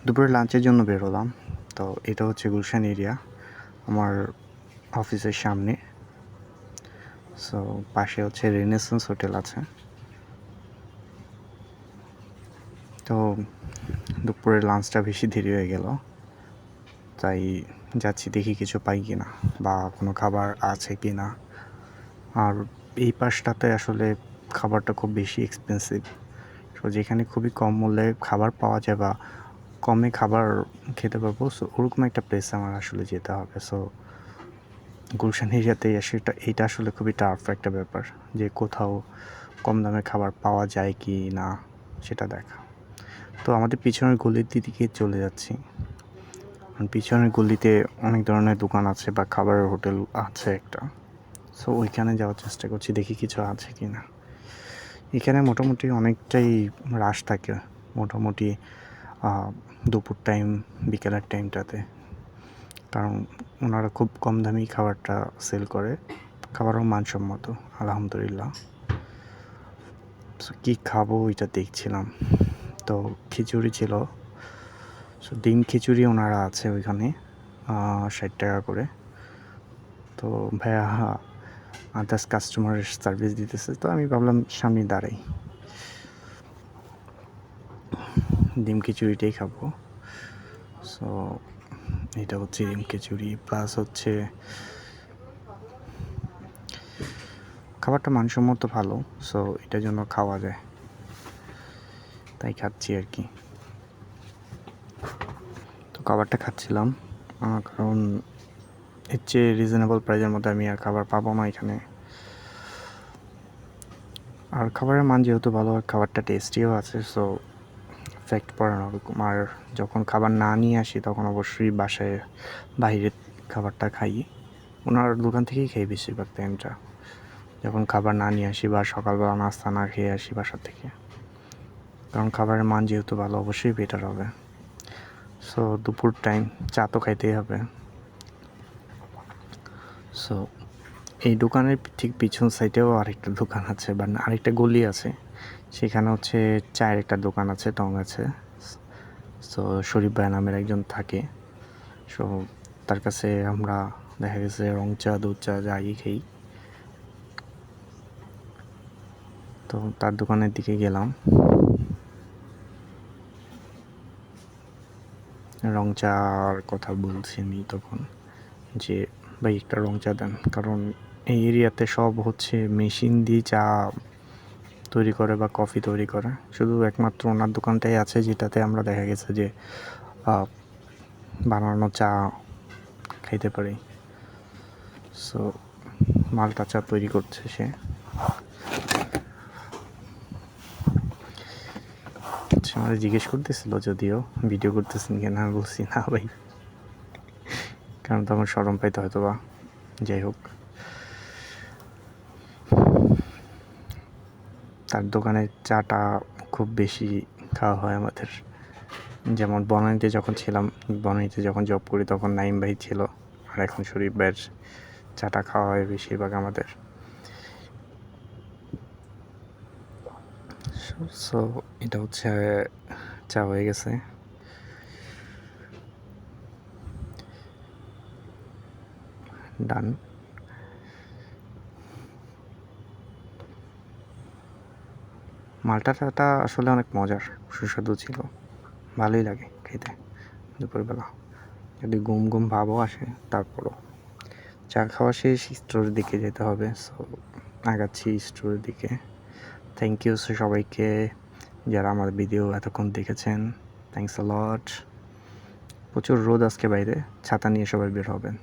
দুপুরে লাঞ্চের জন্য বের হলাম। তো এটা হচ্ছে গুলশান এরিয়া, আমার অফিসের সামনে। সো পাশে হচ্ছে রেনেসান্স হোটেল আছে। তো দুপুরের লাঞ্চটা বেশি দেরি হয়ে গেল, তাই যাচ্ছি দেখি কিছু পাই কি না বা কোনো খাবার আছে কি না। আর এই পাশটাতে আসলে খাবারটা খুব বেশি এক্সপেন্সিভ। সো যেখানে খুবই কম মূল্যে খাবার পাওয়া যায় বা কমে খাবার খেতে পারবো, সো ওরকম একটা প্লেসে আমার আসলে যেতে হবে। সো গুলশান এরিয়াতে এসে এইটা আসলে খুবই টাফ একটা ব্যাপার, যে কোথাও কম দামে খাবার পাওয়া যায় কি না সেটা দেখা। তো আমাদের পিছনের গলির দিকে চলে যাচ্ছি। পিছনের গলিতে অনেক ধরনের দোকান আছে বা খাবারের হোটেল আছে একটা। সো ওইখানে যাওয়ার চেষ্টা করছি, দেখি কিছু আছে কি না। এখানে মোটামুটি অনেকটাই রাশ থাকে, মোটামুটি দুপুর টাইম, বিকেলের টাইমটাতে, কারণ ওনারা খুব কম দামি খাবারটা সেল করে। খাবারও মানসম্মত, আলহামদুলিল্লাহ। সো কী খাবো ওইটা দেখছিলাম। তো খিচুড়ি ছিল, সো ডিম খিচুড়ি ওনারা আছে ওইখানে 60 টাকা করে। তো ভাইয়া আদার্স কাস্টমার সার্ভিস দিতেছে, তো আমি ভাবলাম সামনে দাঁড়াই, ডিম খিচুড়িটাই খাবো। সো এটা হচ্ছে ডিম খিচুড়ি, প্লাস হচ্ছে খাবারটা মানসম্মত ভালো, সো এটার জন্য খাওয়া যায়, তাই খাচ্ছি আর কি। তো খাবারটা খাচ্ছিলাম, কারণ এর চেয়ে রিজনেবল প্রাইসের মধ্যে আমি আর খাবার পাবো না এখানে। আর খাবারের মান যেহেতু ভালো, আর খাবারটা টেস্টিও আছে, সো এফেক্ট পড়ে না ওরকম। আর যখন খাবার না নিয়ে আসি তখন অবশ্যই বাসায় বাইরের খাবারটা খাই, ওনার দোকান থেকেই খাই বেশিরভাগ টাইমটা, যখন খাবার না নিয়ে আসি বা সকালবেলা নাস্তা না খেয়ে আসি বাসা থেকে। কারণ খাবারের মান যেহেতু ভালো, অবশ্যই বেটার হবে। সো দুপুর টাইম, চা তো খাইতেই হবে। সো এই দোকানের ঠিক পিছন সাইডেও আরেকটা দোকান আছে, বা আরেকটা গলি আছে, সেখানে হচ্ছে চায়ের একটা দোকান আছে, টং আছে। সো শরীফ ভাই নামের একজন থাকে। সো তার কাছে আমরা দেখা গেছে রং চা, দুধ চা যাই খেই। তো তার দোকানের দিকে গেলাম, রং চার কথা বলছি আমি তখন, যে ভাই একটা রং চা দেন, কারণ এই এরিয়াতে সব হচ্ছে মেশিন দিয়ে চা তৈরি করে বা কফি তৈরি করে। শুধু একমাত্র ওনার দোকানটাই আছে যেটাতে আমরা দেখা গেছে যে বানানো চা খাইতে পারি। সো মালটা চা তৈরি করছে সে। আমাদের জিজ্ঞেস করতেছিল যদিও ভিডিও করতেছেন কিনা, আমি বলছি না ভাই, কারণ তখন শরম পাইতে হয়তো বা। যাই হোক, তার দোকানের চাটা খুব বেশি খাওয়া হয় আমাদের। যেমন বনানীতে যখন ছিলাম, বনানীতে যখন জব করি, তখন নাইম ভাই ছিল, আর এখন শরীফ ভাইয়ের চাটা খাওয়া হয় বেশিরভাগ আমাদের। সো এটা হচ্ছে চা হয়ে গেছে। ডান। মালটাটা আসলে অনেক মজার, সুস্বাদু ছিল, ভালোই লাগে খেতে দুপুরবেলা, যদি ঘুম ঘুম ভাবও আসে তারপরও। চা খাওয়া শেষ, স্টোরের দিকে যেতে হবে। সো আগাচ্ছি স্টোরের দিকে। থ্যাংক ইউ সবাইকে যারা আমার ভিডিও এতক্ষণ দেখেছেন, থ্যাংকস আ লট। প্রচুর রোদ আজকে বাইরে, ছাতা নিয়ে সবাই বের হবেন।